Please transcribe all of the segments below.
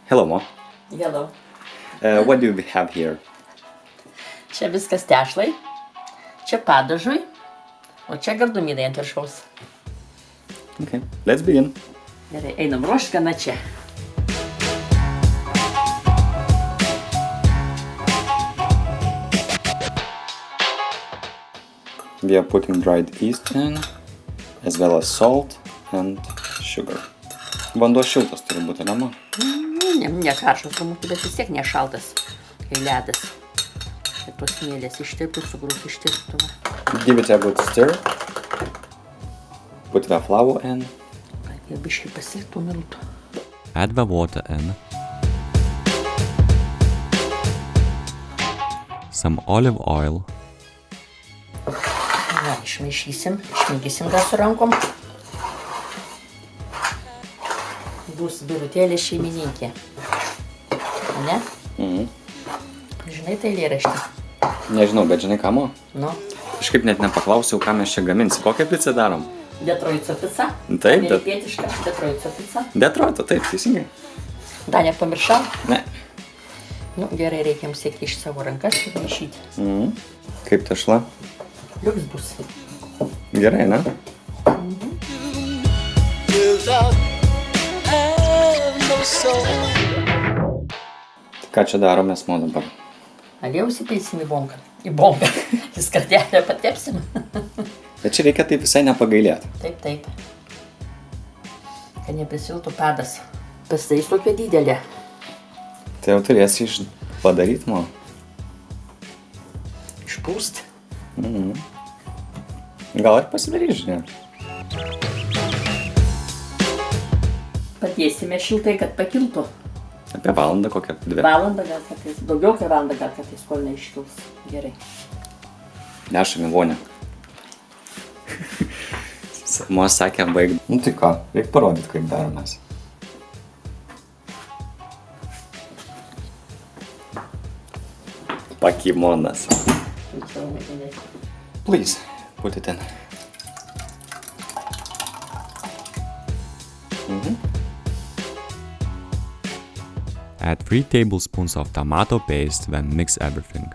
Hello, Mo. Hello. What do we have here? Čia viskas tešlai, čia padažui, o čia gardumynai ant viršaus. Okay, let's begin. Gerai, einam ruošt, gana čia. We are putting dried yeast in, as well as salt and sugar. Vanduo šiltas turi būti, ne, Mo? Ne karštas, turbūt, bet vis tiek nešaltas, kai ledas. Ir tos smėlės ištirptų, cukrus ištirptų. Give it a good stir. Put the flour in. Kad jie biškai pasirtų miltų. Add the water in. Some olive oil. Na, išmaišysim dar su rankom. Bus birutėlė šeimininkė. Ne? Žinai tai eilėraštį? Nežinau, bet žinai ką, Mo? Nu. Kažkaip net nepaklausiau, ką mes čia gaminsim. Kokią pizzą darom? Detroito pica. Taip, Amerikietiška Detroito pica. Detroito, taip, teisingai. Da, nepamiršau? Ne. Nu, gerai, reikia jums siekti iš savo rankas ir maišyti. Kaip tešla? Liuks bus. Gerai, ne? Ką čia darome, Mo, dabar? Aliejus įpilsim į bonką. Į bonką. Į skardelę patepsim. Bet čia reikia taip visai nepagailėti. Taip. Kad neprisiltų padas. Pasidarys tokia didelė. Tai jau turėsi padaryti, Mo. Išpūst. Gal ir pasidarys, žinai. Patiesime šiltai, kad pakiltų. Apie valandą kokią, 2. Valandą gal kartais, daugiau kaip valandą gal kartais, kol neiškils. Gerai. Nešame vonę. Mo sakė baig. Nu tai ką, reikia parodyti, kaip daromės. Pakimonas. Please, put it in. Add 3 tablespoons of tomato paste, then mix everything.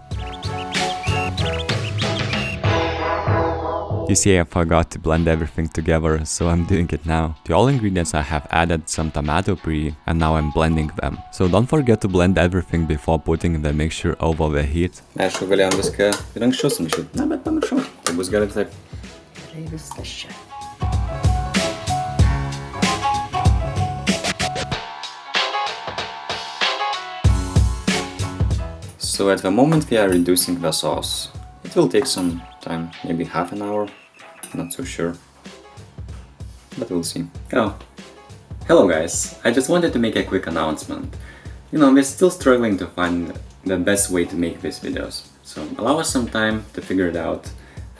You see, I forgot to blend everything together, so I'm doing it now. To all ingredients I have added some tomato puree, and now I'm blending them. So don't forget to blend everything before putting the mixture over the heat. Aišku, galėjom viską ir anksčiau sumaišyti. Na, bet pamiršau. Tai bus gerai taip. Gerai, viskas čia. So at the moment we are reducing the sauce. It will take some time, maybe half an hour. Not so sure. But we'll see. Oh. Hello guys. I just wanted to make a quick announcement. You know, we're still struggling to find the best way to make these videos. So allow us some time to figure it out,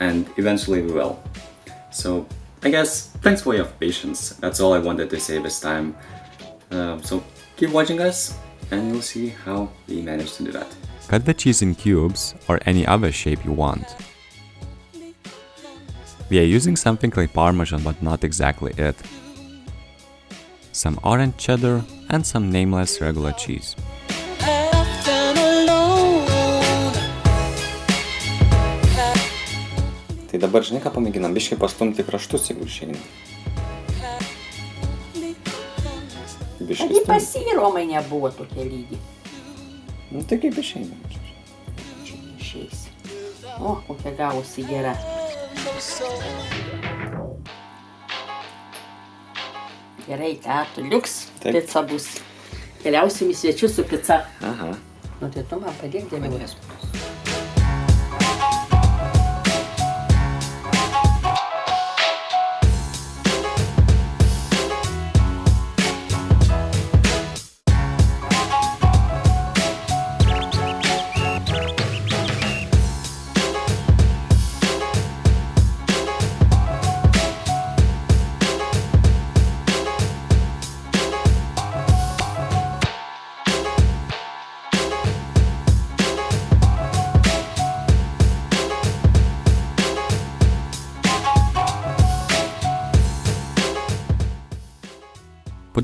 and eventually we will. So I guess thanks for your patience. That's all I wanted to say this time. So keep watching us and you'll see how we manage to do that. Cut the cheese in cubes or any other shape you want. We are using something like Parmesan, but not exactly it. Some orange cheddar and some nameless regular cheese. Tai dabar žinai ką pamėginam, biškai pastumti kraštus, jeigu išeina. Taigi pas jį Romai nebuvo tokie lygiai. Nu tai kaip išeina. Čia neišeis. O, kokia gavosi gera. Gerai, tu liuks, pica bus. Keliausim į svečius su pica. Aha. Nu tai tu man padėk dėliau.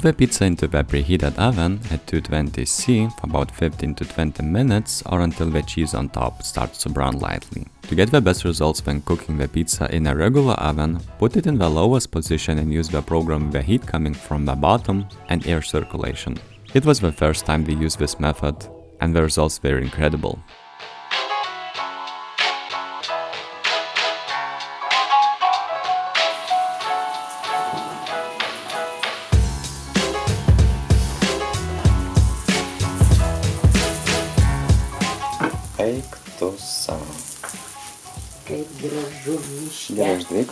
Put the pizza into the preheated oven at 220°C for about 15 to 20 minutes or until the cheese on top starts to brown lightly. To get the best results when cooking the pizza in a regular oven, put it in the lowest position and use the program with the heat coming from the bottom and air circulation. It was the first time we used this method, and the results were incredible. Eik tu savo. Kaip gražu miške. Geleždik.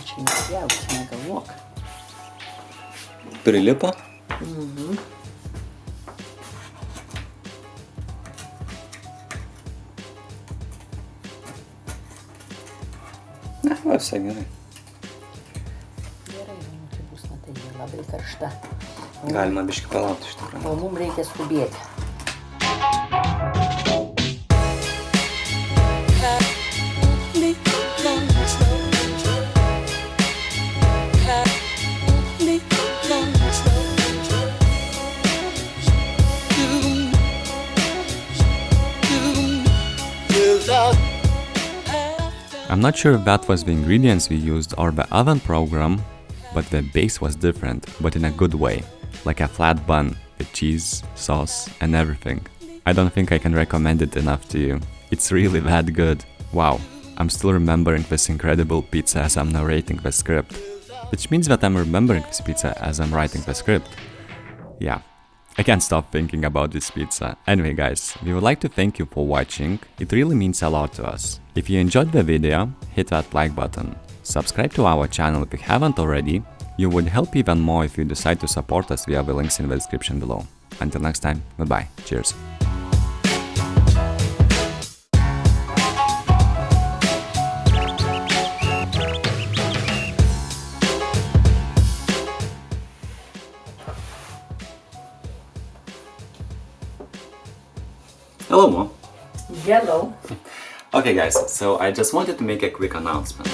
Čia nespjaus, negalvok. Prilipo? Na, va, visai gerai. Gerai, tai bus, na tai labai karšta. Galima biškį palaukti iš tikrųjų. O mums reikia skubėti. I'm not sure if that was the ingredients we used or the oven program, but the base was different, but in a good way. Like a flat bun with cheese, sauce, and everything. I don't think I can recommend it enough to you. It's really that good. Wow, I'm still remembering this incredible pizza as I'm narrating the script. Which means that I'm remembering this pizza as I'm writing the script. Yeah, I can't stop thinking about this pizza. Anyway guys, we would like to thank you for watching. It really means a lot to us. If you enjoyed the video, hit that like button. Subscribe to our channel if you haven't already. You would help even more if you decide to support us via the links in the description below. Until next time, goodbye, cheers. Hello, Mom. Hello. Okay guys, so I just wanted to make a quick announcement.